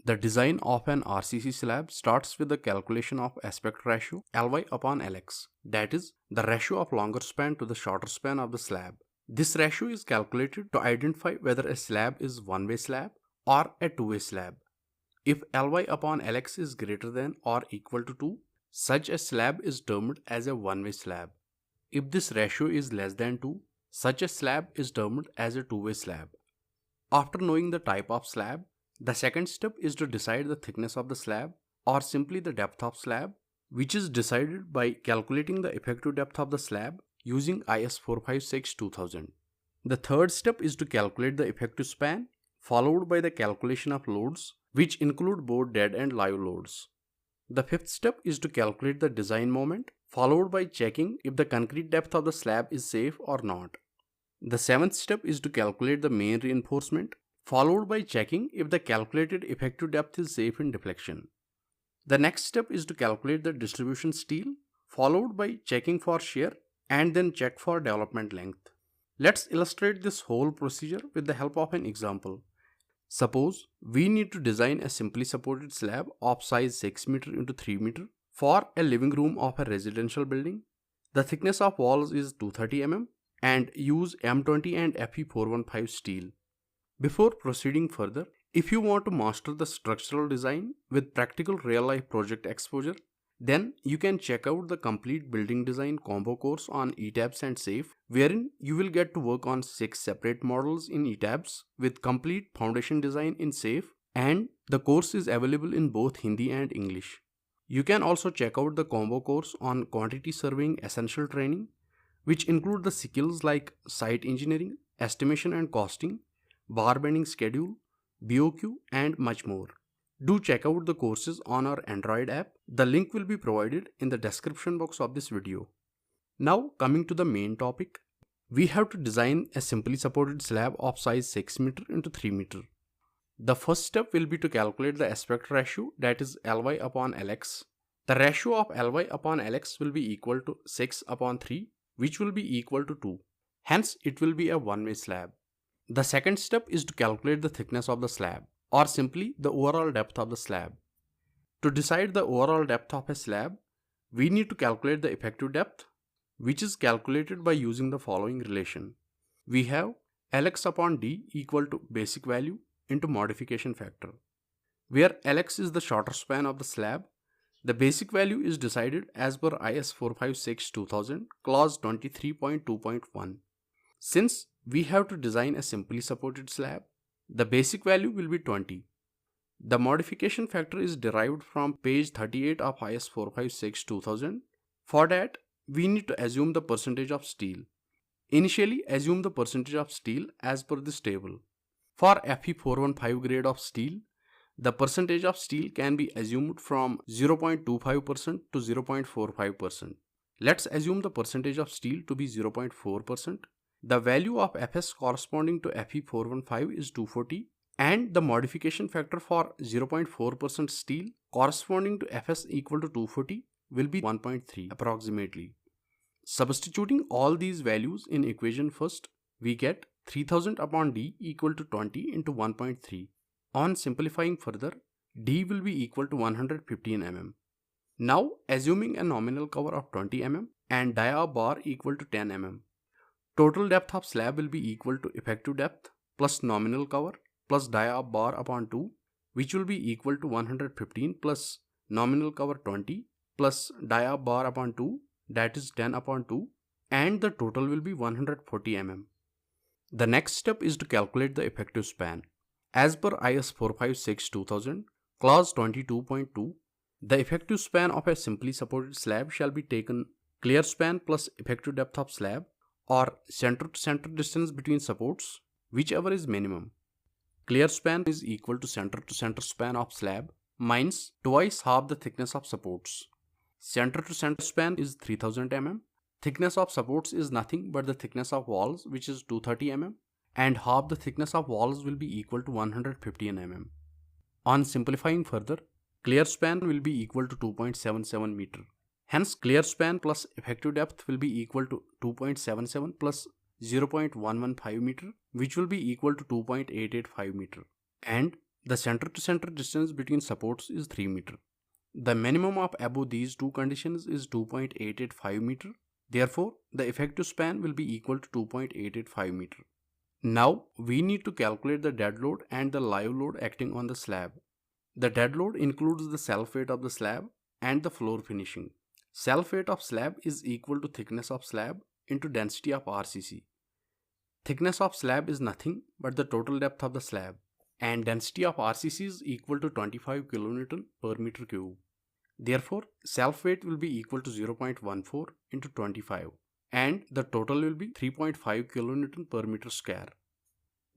The design of an RCC slab starts with the calculation of aspect ratio Ly upon Lx, that is, the ratio of longer span to the shorter span of the slab. This ratio is calculated to identify whether a slab is one-way slab or a two-way slab. If Ly upon Lx is greater than or equal to 2, such a slab is termed as a one-way slab. If this ratio is less than 2, such a slab is termed as a two-way slab. After knowing the type of slab, the second step is to decide the thickness of the slab or simply the depth of slab, which is decided by calculating the effective depth of the slab using IS456 2000. The third step is to calculate the effective span, followed by the calculation of loads, which include both dead and live loads. The fifth step is to calculate the design moment, followed by checking if the concrete depth of the slab is safe or not. The seventh step is to calculate the main reinforcement, followed by checking if the calculated effective depth is safe in deflection. The next step is to calculate the distribution steel, followed by checking for shear and then check for development length. Let's illustrate this whole procedure with the help of an example. Suppose we need to design a simply supported slab of size 6 meter into 3 meter for a living room of a residential building. The thickness of walls is 230 mm and use M20 and Fe415 steel. Before proceeding further, if you want to master the structural design with practical real-life project exposure, then you can check out the complete building design combo course on ETABS and SAFE, wherein you will get to work on 6 separate models in ETABS with complete foundation design in SAFE, and the course is available in both Hindi and English. You can also check out the combo course on quantity surveying essential training, which include the skills like site engineering, estimation and costing, bar bending schedule, BOQ and much more. Do check out the courses on our Android app. The link will be provided in the description box of this video. Now coming to the main topic, we have to design a simply supported slab of size 6 meter into 3 meter. The first step will be to calculate the aspect ratio, that is Ly upon Lx. The ratio of Ly upon Lx will be equal to 6 upon 3, which will be equal to 2. Hence it will be a one-way slab. The second step is to calculate the thickness of the slab, or simply the overall depth of the slab. To decide the overall depth of a slab, we need to calculate the effective depth, which is calculated by using the following relation. We have Lx upon d equal to basic value into modification factor. Where Lx is the shorter span of the slab, the basic value is decided as per IS456 2000 clause 23.2.1. Since we have to design a simply supported slab, the basic value will be 20. The modification factor is derived from page 38 of IS456 2000. For that, we need to assume the percentage of steel. Initially, assume the percentage of steel as per this table. For Fe415 grade of steel, the percentage of steel can be assumed from 0.25% to 0.45%. Let's assume the percentage of steel to be 0.4%. The value of Fs corresponding to Fe415 is 240 and the modification factor for 0.4% steel corresponding to Fs equal to 240 will be 1.3 approximately. Substituting all these values in equation first, we get 3000 upon d equal to 20 into 1.3. On simplifying further, d will be equal to 115 mm. Now assuming a nominal cover of 20 mm and dia bar equal to 10 mm. Total depth of slab will be equal to effective depth plus nominal cover plus dia bar upon 2, which will be equal to 115 plus nominal cover 20 plus dia bar upon 2, that is 10 upon 2, and the total will be 140 mm. The next step is to calculate the effective span. As per IS456 2000 clause 22.2, the effective span of a simply supported slab shall be taken clear span plus effective depth of slab, or center to center distance between supports, whichever is minimum. Clear span is equal to center span of slab minus twice half the thickness of supports. Center to center span is 3000 mm. Thickness of supports is nothing but the thickness of walls, which is 230 mm, and half the thickness of walls will be equal to 115 mm. On simplifying further, clear span will be equal to 2.77 meter. Hence, clear span plus effective depth will be equal to 2.77 plus 0.115 meter, which will be equal to 2.885 meter. And The center to center distance between supports is 3 meter. The minimum of above these two conditions is 2.885 meter. Therefore, the effective span will be equal to 2.885 meter. Now, we need to calculate the dead load and the live load acting on the slab. The dead load includes the self weight of the slab and the floor finishing. Self weight of slab is equal to thickness of slab into density of RCC. Thickness of slab is nothing but the total depth of the slab, and density of RCC is equal to 25 kN per meter cube. Therefore, self weight will be equal to 0.14 into 25, and the total will be 3.5 kN per meter square.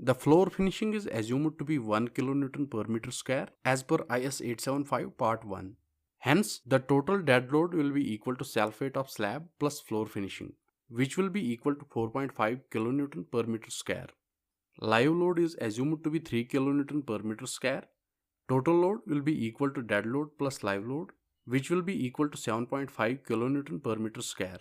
The floor finishing is assumed to be 1 kN per meter square as per IS875 part 1. Hence, the total dead load will be equal to self weight of slab plus floor finishing, which will be equal to 4.5 kN per meter square. Live load is assumed to be 3 kN per meter square. Total load will be equal to dead load plus live load, which will be equal to 7.5 kN per meter square.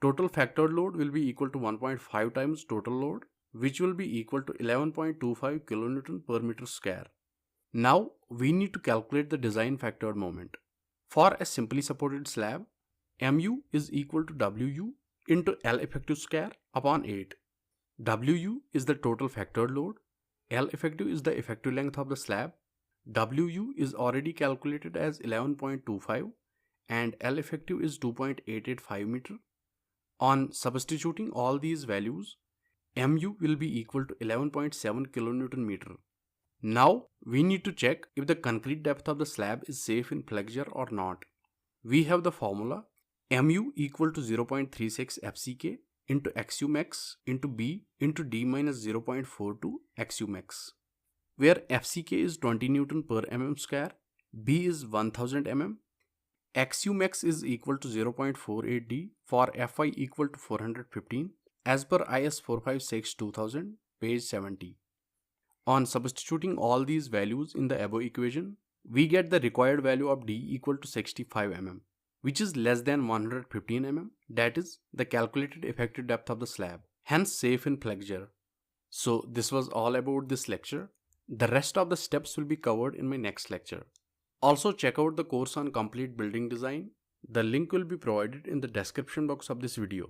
Total factored load will be equal to 1.5 times total load, which will be equal to 11.25 kN per meter square. Now, we need to calculate the design factored moment. For a simply supported slab, Mu is equal to Wu into L effective square upon 8. Wu is the total factored load, L effective is the effective length of the slab, Wu is already calculated as 11.25 and L effective is 2.885 meter. On substituting all these values, Mu will be equal to 11.7 kN meter. Now, we need to check if the concrete depth of the slab is safe in flexure or not. We have the formula Mu equal to 0.36 FCK into XU max into B into D minus 0.42 XU max, where FCK is 20 Newton per mm square, B is 1000 mm, XU max is equal to 0.48 D for Fy equal to 415 as per IS456 2000 page 70. On substituting all these values in the above equation, we get the required value of D equal to 65 mm, which is less than 115 mm, that is the calculated effective depth of the slab, hence safe in flexure. So this was all about this lecture. The rest of the steps will be covered in my next lecture. Also check out the course on complete building design. The link will be provided in the description box of this video.